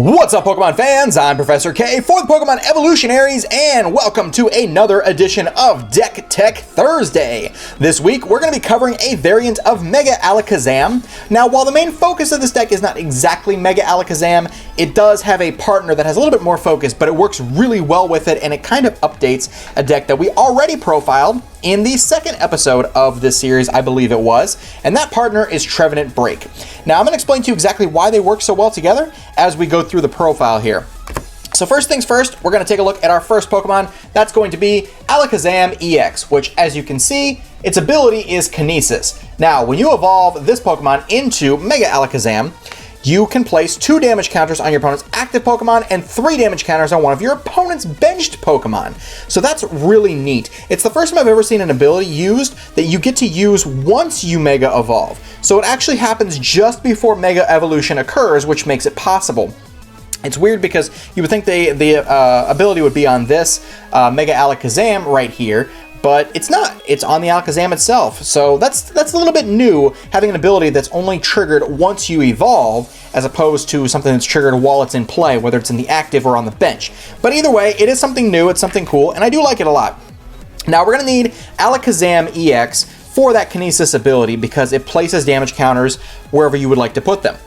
What's up, Pokemon fans? I'm Professor K for the Pokemon Evolutionaries, and welcome to another edition of Deck Tech Thursday. This week, we're going to be covering a variant of Mega Alakazam. Now, while the main focus of this deck is not exactly Mega Alakazam, it does have a partner that has a little bit more focus, but it works really well with it, and it kind of updates a deck that we already profiled in the second episode of this series, I believe it was, and that partner is Trevenant BREAK. Now, I'm going to explain to you exactly why they work so well together as we go through the profile here. So first things first, we're going to take a look at our first Pokemon. That's going to be Alakazam EX, which, as you can see, its ability is Kinesis. Now, when you evolve this Pokemon into Mega Alakazam, you can place 2 damage counters on your opponent's active Pokemon and 3 damage counters on one of your opponent's benched Pokemon. So that's really neat. It's the first time I've ever seen an ability used that you get to use once you Mega Evolve. So it actually happens just before Mega Evolution occurs, which makes it possible. It's weird because you would think the ability would be on this Mega Alakazam right here, but it's not. It's on the Alakazam itself. So that's a little bit new, having an ability that's only triggered once you evolve, as opposed to something that's triggered while it's in play, whether it's in the active or on the bench. But either way, it is something new, it's something cool, and I do like it a lot. Now we're going to need Alakazam EX for that Kinesis ability because it places damage counters wherever you would like to put them.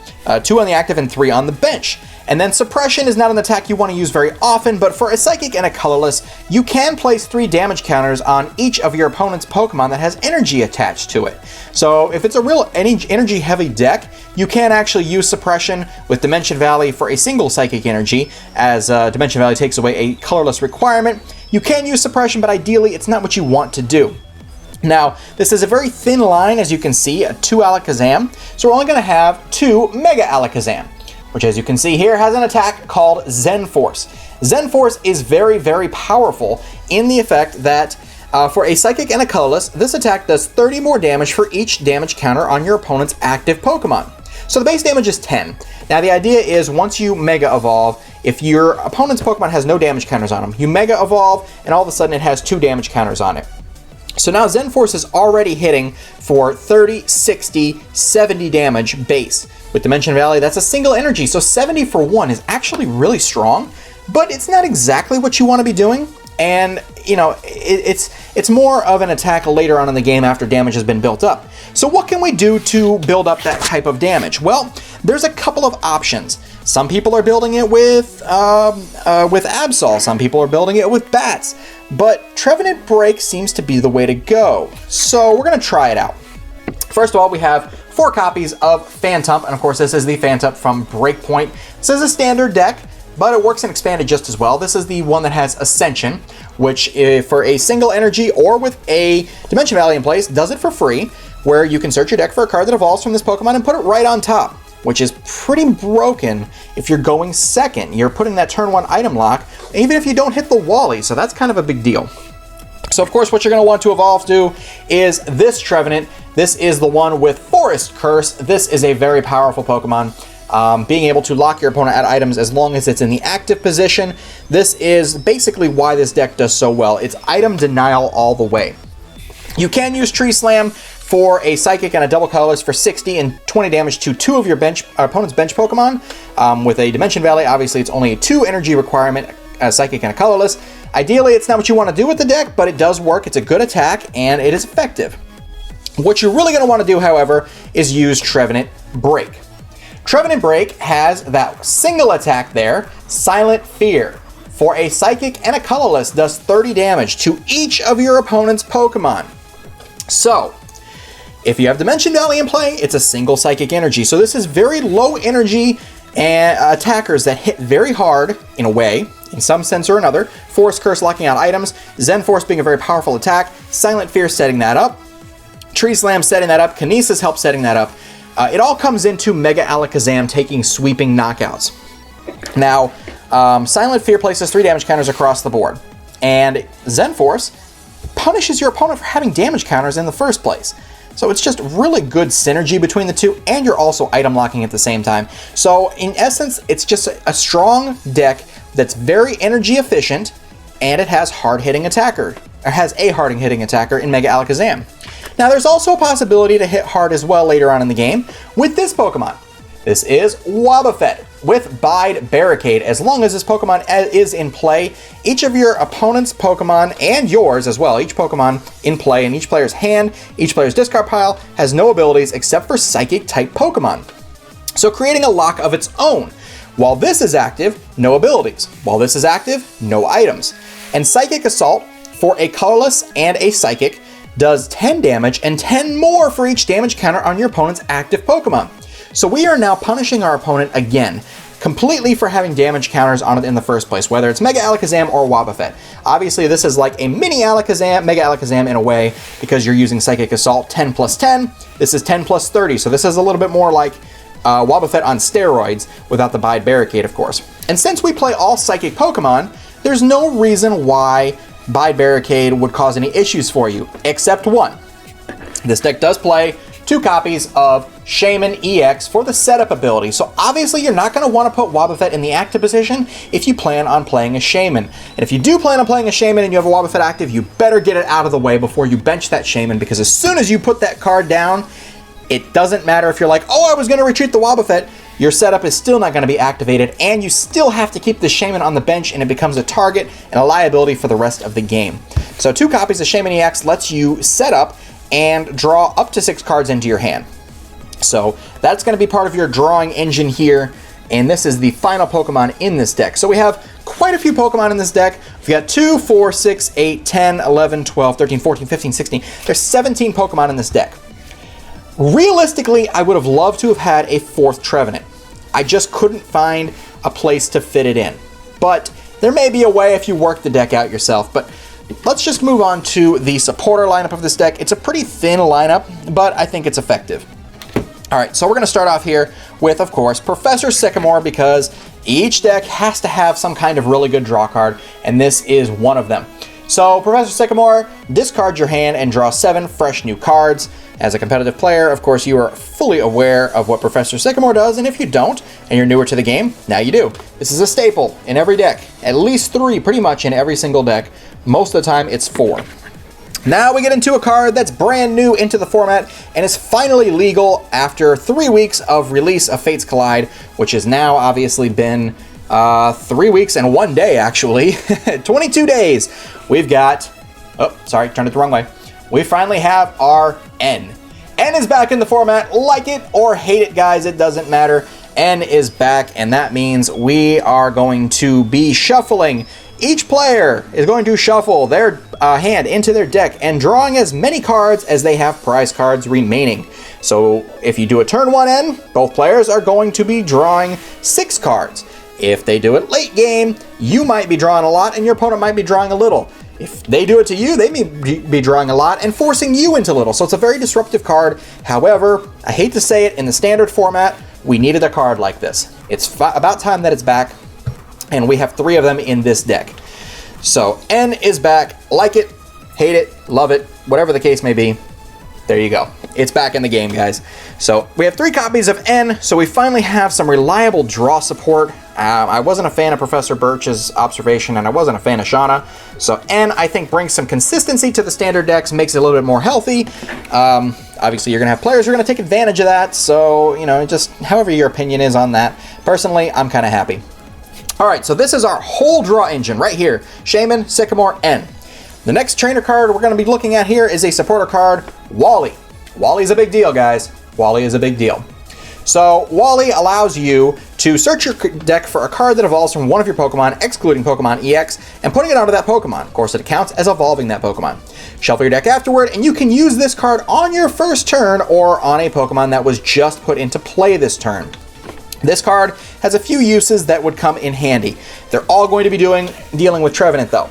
2 on the active and 3 on the bench. And then Suppression is not an attack you want to use very often, but for a Psychic and a Colorless, you can place 3 damage counters on each of your opponent's Pokemon that has energy attached to it. So if it's a real energy-heavy deck, you can actually use Suppression with Dimension Valley for a single Psychic energy, as Dimension Valley takes away a Colorless requirement. You can use Suppression, but ideally it's not what you want to do. Now, this is a very thin line, as you can see, a 2 Alakazam, so we're only going to have 2 Mega Alakazam, which, as you can see here, has an attack called Zen Force. Zen Force is very, very powerful in the effect that for a Psychic and a Colorless, this attack does 30 more damage for each damage counter on your opponent's active Pokemon. So the base damage is 10. Now, the idea is once you Mega Evolve, if your opponent's Pokemon has no damage counters on them, you Mega Evolve, and all of a sudden it has 2 damage counters on it. So now Zen Force is already hitting for 30, 60, 70 damage base. With Dimension Valley, that's a single energy, so 70 for 1 is actually really strong, but it's not exactly what you want to be doing. And, you know, it's more of an attack later on in the game after damage has been built up. So what can we do to build up that type of damage? Well, there's a couple of options. Some people are building it with Absol, some people are building it with Bats, but Trevenant BREAK seems to be the way to go. So we're going to try it out. First of all, we have 4 copies of Phantump, and of course this is the Phantump from Breakpoint. This is a standard deck, but it works in expanded just as well. This is the one that has Ascension, which for a single energy or with a Dimension Valley in place, does it for free, where you can search your deck for a card that evolves from this Pokemon and put it right on top, which is pretty broken if you're going second. You're putting that turn 1 item lock, even if you don't hit the Wally, so that's kind of a big deal. So of course what you're going to want to evolve to is this Trevenant. This is the one with Forest Curse. This is a very powerful Pokemon. Being able to lock your opponent at items as long as it's in the active position. This is basically why this deck does so well. It's item denial all the way. You can use Tree Slam for a Psychic and a double Colorless for 60 and 20 damage to 2 of your opponent's bench Pokemon. With a Dimension Valley, obviously it's only a 2 energy requirement, a Psychic and a Colorless. Ideally, it's not what you want to do with the deck, but it does work. It's a good attack, and it is effective. What you're really going to want to do, however, is use Trevenant BREAK. Trevenant BREAK has that single attack there, Silent Fear. For a Psychic and a Colorless, does 30 damage to each of your opponent's Pokemon. So, if you have Dimension Valley in play, it's a single Psychic energy. So this is very low energy attackers that hit very hard, in a way, in some sense or another. Force Curse locking out items, Zen Force being a very powerful attack, Silent Fear setting that up, Tree Slam setting that up, Kinesis helps setting that up. It all comes into Mega Alakazam taking sweeping knockouts. Now, Silent Fear places 3 damage counters across the board, and Zen Force punishes your opponent for having damage counters in the first place. So it's just really good synergy between the two, and you're also item locking at the same time. So in essence, it's just a strong deck that's very energy efficient, and it has hard-hitting attacker, or has a hard-hitting attacker in Mega Alakazam. Now there's also a possibility to hit hard as well later on in the game with this Pokemon. This is Wobbuffet with Bide Barricade. As long as this Pokemon is in play, each of your opponent's Pokemon, and yours as well, each Pokemon in play in each player's hand, each player's discard pile, has no abilities except for Psychic-type Pokemon. So creating a lock of its own. While this is active, no abilities. While this is active, no items. And Psychic Assault, for a colorless and a Psychic, does 10 damage and 10 more for each damage counter on your opponent's active Pokemon. So we are now punishing our opponent again, completely for having damage counters on it in the first place, whether it's Mega Alakazam or Wobbuffet. Obviously, this is like a mini Alakazam, Mega Alakazam in a way, because you're using Psychic Assault 10 plus 10. This is 10 plus 30, so this is a little bit more like Wobbuffet on steroids, without the Bide Barricade, of course. And since we play all Psychic Pokemon, there's no reason why Bide Barricade would cause any issues for you, except one. This deck does play 2 copies of Shaymin EX for the setup ability, so obviously you're not going to want to put Wobbuffet in the active position if you plan on playing a Shaymin. And if you do plan on playing a Shaymin and you have a Wobbuffet active, you better get it out of the way before you bench that Shaymin, because as soon as you put that card down, it doesn't matter if you're like, oh, I was going to retreat the Wobbuffet, your setup is still not going to be activated, and you still have to keep the Shaymin on the bench, and it becomes a target and a liability for the rest of the game. So 2 copies of Shaymin EX lets you set up and draw up to 6 cards into your hand. So that's going to be part of your drawing engine here, and this is the final Pokemon in this deck. So we have quite a few Pokemon in this deck. We've got 2, 4, 6, 8, 10, 11, 12, 13, 14, 15, 16. There's 17 Pokemon in this deck. Realistically, I would have loved to have had a 4th Trevenant. I just couldn't find a place to fit it in. But there may be a way if you work the deck out yourself. But let's just move on to the supporter lineup of this deck. It's a pretty thin lineup, but I think it's effective. All right, so we're going to start off here with, of course, Professor Sycamore, because each deck has to have some kind of really good draw card, and this is one of them. So Professor Sycamore, discard your hand and draw 7 fresh new cards. As a competitive player, of course, you are fully aware of what Professor Sycamore does, and if you don't, and you're newer to the game, now you do. This is a staple in every deck. At least 3 pretty much in every single deck. Most of the time, it's 4. Now we get into a card that's brand new into the format and is finally legal after 3 weeks of release of Fates Collide, which has now obviously been 3 weeks and 1 day, actually. 22 days. We've got... Oh, sorry, turned it the wrong way. We finally have our N. N is back in the format. Like it or hate it, guys, it doesn't matter. N is back, and that means we are going to be shuffling. Each player is going to shuffle their hand into their deck and drawing as many cards as they have prize cards remaining. So if you do a turn 1 N, both players are going to be drawing 6 cards. If they do it late game, you might be drawing a lot and your opponent might be drawing a little. If they do it to you, they may be drawing a lot and forcing you into little. So it's a very disruptive card. However, I hate to say it, in the standard format, we needed a card like this. It's about time that it's back, and we have 3 of them in this deck. So N is back. Like it, hate it, love it, whatever the case may be. There you go. It's back in the game, guys. So we have 3 copies of N, so we finally have some reliable draw support. I wasn't a fan of Professor Birch's observation, and I wasn't a fan of Shauna. So N, I think, brings some consistency to the standard decks, makes it a little bit more healthy. Obviously, you're going to have players who are going to take advantage of that, so, you know, just however your opinion is on that. Personally, I'm kind of happy. All right, so this is our whole draw engine right here. Shaymin, Sycamore, N. The next trainer card we're going to be looking at here is a supporter card, Wally. Wally's a big deal, guys. Wally is a big deal. So Wally allows you to search your deck for a card that evolves from one of your Pokemon, excluding Pokemon EX, and putting it onto that Pokemon. Of course, it counts as evolving that Pokemon. Shuffle your deck afterward, and you can use this card on your first turn or on a Pokemon that was just put into play this turn. This card has a few uses that would come in handy. They're all going to be dealing with Trevenant, though.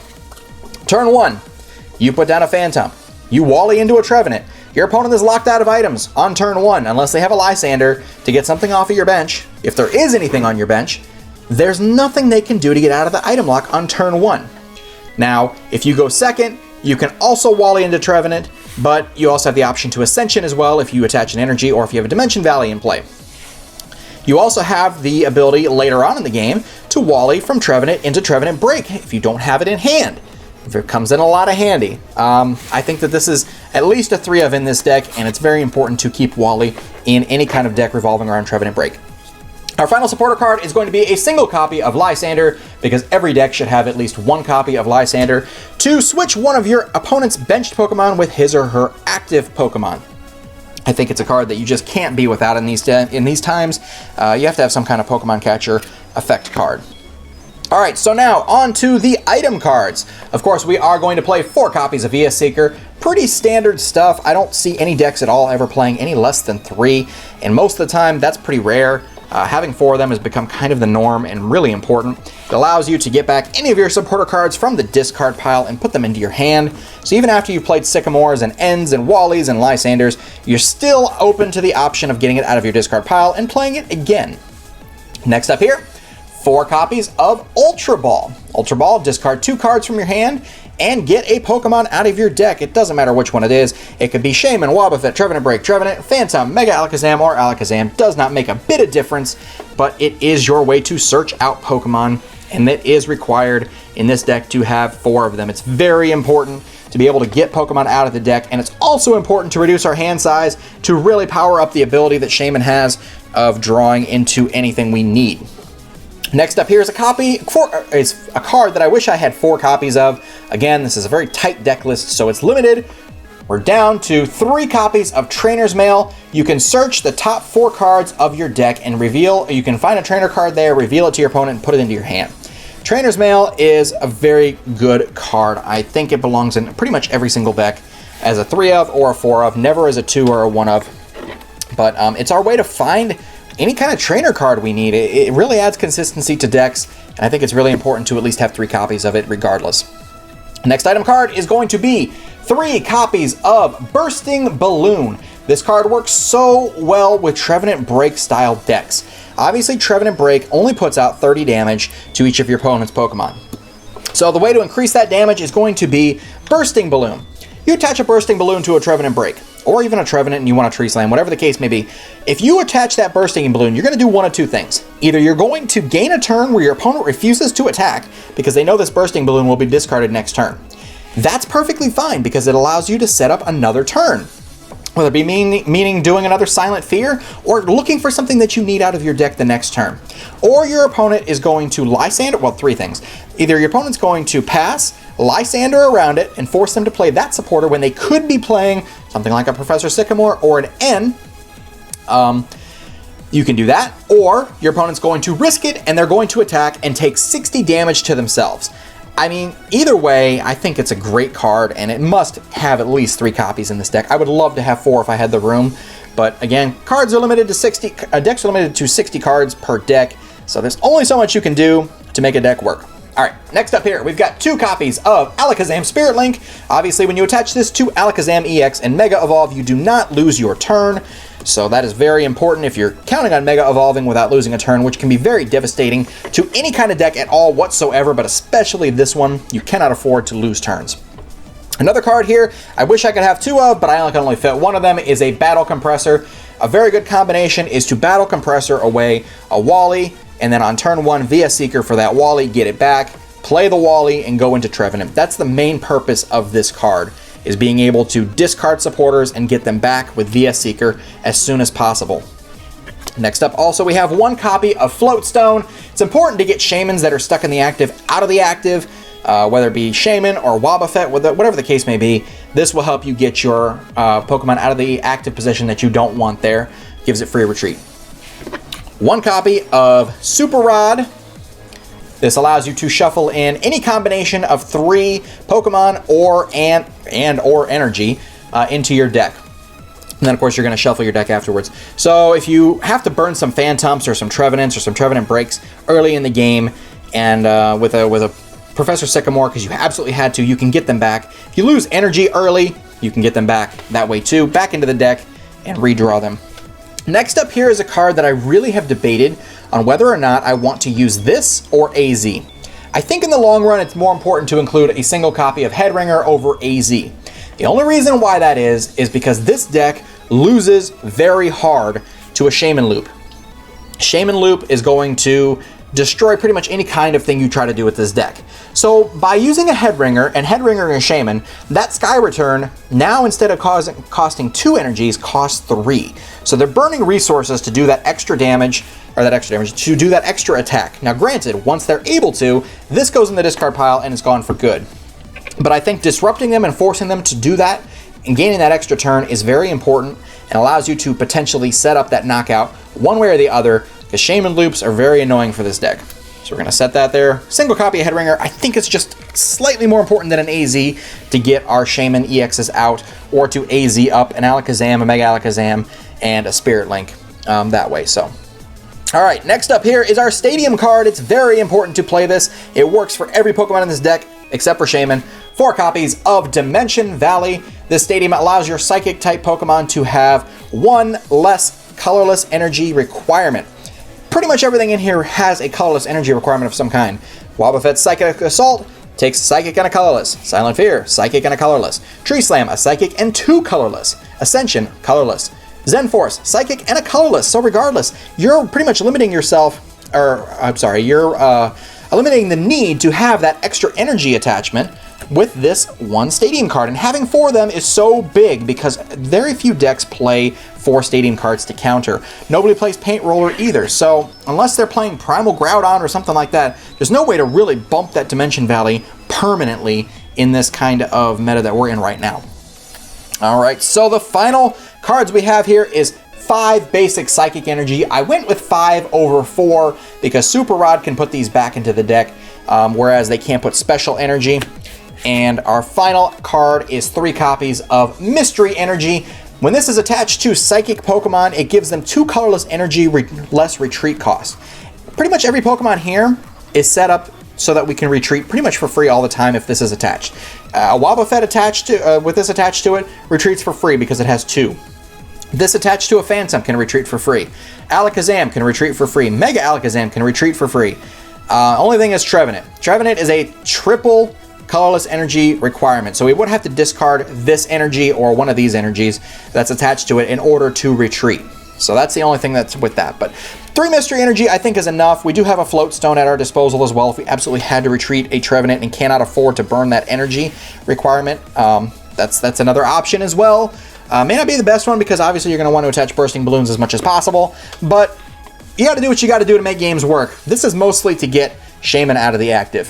Turn 1, you put down a Phantom. You Wally into a Trevenant. Your opponent is locked out of items on turn 1 unless they have a Lysander to get something off of your bench. If there is anything on your bench, there's nothing they can do to get out of the item lock on turn 1. Now, if you go second, you can also Wally into Trevenant, but you also have the option to Ascension as well if you attach an energy or if you have a Dimension Valley in play. You also have the ability later on in the game to Wally from Trevenant into Trevenant Break if you don't have it in hand. It comes in a lot of handy. I think that this is at least a 3 of in this deck, and it's very important to keep Wally in any kind of deck revolving around Trevenant Break. Our final supporter card is going to be a single copy of Lysander, because every deck should have at least one copy of Lysander, to switch one of your opponent's benched Pokemon with his or her active Pokemon. I think it's a card that you just can't be without in these times. You have to have some kind of Pokemon catcher effect card. All right, so now on to the item cards. Of course, we are going to play 4 copies of VS Seeker. Pretty standard stuff. I don't see any decks at all ever playing any less than 3, and most of the time that's pretty rare. Having 4 of them has become kind of the norm and really important. It allows you to get back any of your supporter cards from the discard pile and put them into your hand. So even after you've played Sycamores and Ends and Wallys and Lysanders, you're still open to the option of getting it out of your discard pile and playing it again. Next up here, 4 copies of Ultra Ball. Ultra Ball, discard 2 cards from your hand and get a Pokemon out of your deck. It doesn't matter which one it is. It could be Shaman, Wobbuffet, Trevenant BREAK, Trevenant, Phantom, Mega Alakazam, or Alakazam. Does not make a bit of difference, but it is your way to search out Pokemon, and it is required in this deck to have 4 of them. It's very important to be able to get Pokemon out of the deck, and it's also important to reduce our hand size to really power up the ability that Shaman has of drawing into anything we need. Next up here is a card that I wish I had 4 copies of. Again, this is a very tight deck list, so it's limited. We're down to 3 copies of Trainer's Mail. You can search the top 4 cards of your deck and you can find a trainer card there, reveal it to your opponent, and put it into your hand. Trainer's Mail is a very good card. I think it belongs in pretty much every single deck as a 3 of or a 4 of, never as a 2 or a 1 of. But it's our way to find any kind of trainer card we need. It really adds consistency to decks, and I think it's really important to at least have 3 copies of it regardless. Next item card is going to be 3 copies of Bursting Balloon. This card works so well with Trevenant BREAK style decks. Obviously, Trevenant BREAK only puts out 30 damage to each of your opponent's Pokemon. So the way to increase that damage is going to be Bursting Balloon. You attach a Bursting Balloon to a Trevenant BREAK, or even a Trevenant and you want a Tree Slam, whatever the case may be. If you attach that Bursting Balloon, you're going to do one of 2 things. Either you're going to gain a turn where your opponent refuses to attack because they know this Bursting Balloon will be discarded next turn. That's perfectly fine because it allows you to set up another turn. Whether it be meaning doing another Silent Fear or looking for something that you need out of your deck the next turn. Or your opponent is going to Lysander, well, 3 things. Either your opponent's going to pass, Lysander around it, and force them to play that supporter when they could be playing something like a Professor Sycamore or an N. You can do that, or your opponent's going to risk it and they're going to attack and take 60 damage to themselves. I mean, either way, I think it's a great card, and it must have at least 3 copies in this deck. I would love to have 4 if I had the room, but again, cards are limited to 60. Decks are limited to 60 cards per deck, so there's only so much you can do to make a deck work. All right, next up here, we've got 2 copies of Alakazam Spirit Link. Obviously, when you attach this to Alakazam EX and Mega Evolve, you do not lose your turn. So that is very important if you're counting on Mega Evolving without losing a turn, which can be very devastating to any kind of deck at all whatsoever, but especially this one, you cannot afford to lose turns. Another card here, I wish I could have 2 of, but I can only fit 1 of them, is a Battle Compressor. A very good combination is to Battle Compressor away a Wally, and then on turn 1, VS Seeker for that Wally, get it back, play the Wally, and go into Trevenant. That's the main purpose of this card, is being able to discard supporters and get them back with VS Seeker as soon as possible. Next up, also, we have 1 copy of Floatstone. It's important to get Shamans that are stuck in the active out of the active, whether it be Shaman or Wobbuffet, whatever the case may be. This will help you get your Pokemon out of the active position that you don't want there. Gives it free retreat. 1 copy of Super Rod. This allows you to shuffle in any combination of 3 Pokemon or energy into your deck. And then, of course, you're going to shuffle your deck afterwards. So if you have to burn some Phantoms or some Trevenants or some Trevenant BREAKs early in the game, and with a Professor Sycamore, because you absolutely had to, you can get them back. If you lose energy early, you can get them back that way too, back into the deck and redraw them. Next up here is a card that I really have debated on whether or not I want to use this or AZ. I think in the long run, it's more important to include a single copy of Headringer over AZ. The only reason why that is because this deck loses very hard to a Shaman Loop. Shaman Loop is going to destroy pretty much any kind of thing you try to do with this deck. So by using a Headringer and Headringer and Shaman, that Sky Return now instead of costing 2 energies costs 3. So they're burning resources to do that extra damage, to do that extra attack. Now granted, once they're able to, this goes in the discard pile and it's gone for good. But I think disrupting them and forcing them to do that and gaining that extra turn is very important and allows you to potentially set up that knockout one way or the other, because Shaman loops are very annoying for this deck. So we're going to set that there. Single copy of Headringer. I think it's just slightly more important than an AZ to get our Shaman EXs out, or to AZ up an Alakazam, a Mega Alakazam, and a Spirit Link that way. So, all right, next up here is our Stadium card. It's very important to play this. It works for every Pokemon in this deck except for Shaman. 4 copies of Dimension Valley. This Stadium allows your Psychic-type Pokemon to have 1 less colorless energy requirement. Pretty much everything in here has a colorless energy requirement of some kind. Wobbuffet's Psychic Assault takes Psychic and a colorless. Silent Fear, Psychic and a colorless. Tree Slam, a Psychic and 2 colorless. Ascension, colorless. Zen Force, Psychic and a colorless. So regardless, you're pretty much limiting yourself, or I'm sorry, you're eliminating the need to have that extra energy attachment with this one Stadium card. And having 4 of them is so big because very few decks play 4 Stadium cards to counter. Nobody plays Paint Roller either, so unless they're playing Primal Groudon or something like that, there's no way to really bump that Dimension Valley permanently in this kind of meta that we're in right now. All right, so the final cards we have here is 5 basic Psychic Energy. I went with 5 over 4 because Super Rod can put these back into the deck, whereas they can't put Special Energy. And our final card is 3 copies of Mystery Energy. When this is attached to Psychic Pokemon, it gives them 2 colorless energy less retreat cost. Pretty much every Pokemon here is set up so that we can retreat pretty much for free all the time if this is attached. A Wobbuffet attached to, with this attached to it, retreats for free because it has 2. This attached to a Phantom can retreat for free. Alakazam can retreat for free. Mega Alakazam can retreat for free. Only thing is Trevenant. Trevenant is a triple colorless energy requirement, so we would have to discard this energy or one of these energies that's attached to it in order to retreat. So that's the only thing that's with that. But 3 Mystery Energy I think is enough. We do have a Float Stone at our disposal as well if we absolutely had to retreat a Trevenant and cannot afford to burn that energy requirement. That's another option as well. May not be the best one because obviously you're going to want to attach Bursting Balloons as much as possible, but you got to do what you got to do to make games work. This is mostly to get Shaman out of the active.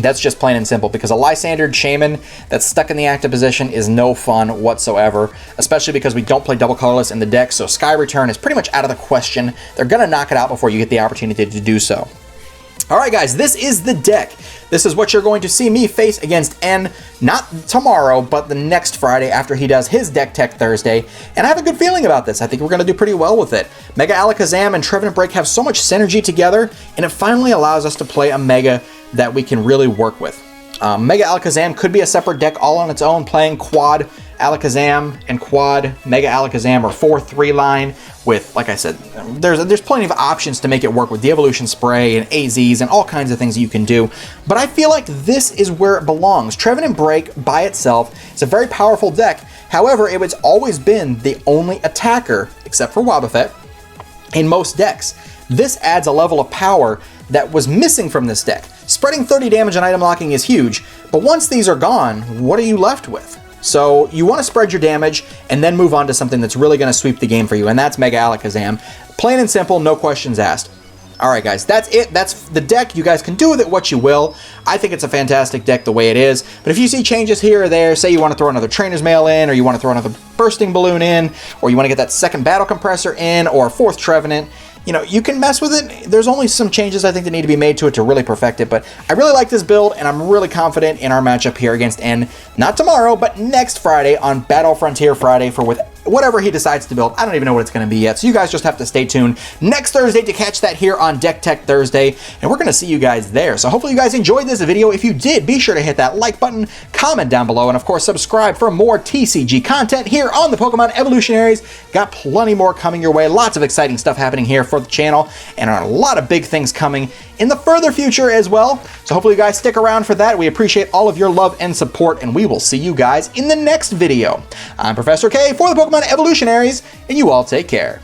That's just plain and simple, because a Lysandered Shaman that's stuck in the active position is no fun whatsoever, especially because we don't play double colorless in the deck, so Sky Return is pretty much out of the question. They're going to knock it out before you get the opportunity to do so. Alright guys, this is the deck. This is what you're going to see me face against N, not tomorrow, but the next Friday after he does his Deck Tech Thursday, and I have a good feeling about this. I think we're going to do pretty well with it. Mega Alakazam and Trevenant Break have so much synergy together, and it finally allows us to play a Mega that we can really work with. Mega Alakazam could be a separate deck all on its own, playing quad Alakazam and quad Mega Alakazam, or 4-3 line with, like I said, there's plenty of options to make it work with the Evolution Spray and AZs and all kinds of things that you can do. But I feel like this is where it belongs. Trevenant Break by itself is a very powerful deck. However, it has always been the only attacker, except for Wobbuffet, in most decks. This adds a level of power that was missing from this deck. Spreading 30 damage and item locking is huge, but once these are gone, what are you left with? So you want to spread your damage and then move on to something that's really going to sweep the game for you, and that's Mega Alakazam. Plain and simple, no questions asked. Alright guys, that's it. That's the deck. You guys can do with it what you will. I think it's a fantastic deck the way it is, but if you see changes here or there, say you want to throw another Trainer's Mail in, or you want to throw another Bursting Balloon in, or you want to get that second Battle Compressor in, or a 4th Trevenant, you know, you can mess with it. There's only some changes I think that need to be made to it to really perfect it, but I really like this build, and I'm really confident in our matchup here against N. Not tomorrow, but next Friday on Battle Frontier Friday for whatever he decides to build. I don't even know what it's going to be yet, so you guys just have to stay tuned next Thursday to catch that here on Deck Tech Thursday, and we're going to see you guys there. So hopefully you guys enjoyed this video. If you did, be sure to hit that like button, comment down below, and of course subscribe for more TCG content here on the Pokemon Evolutionaries. Got plenty more coming your way. Lots of exciting stuff happening here for the channel, and a lot of big things coming in the further future as well. So hopefully you guys stick around for that. We appreciate all of your love and support, and we will see you guys in the next video. I'm Professor K for the Pokemon Evolutionaries, and you all take care.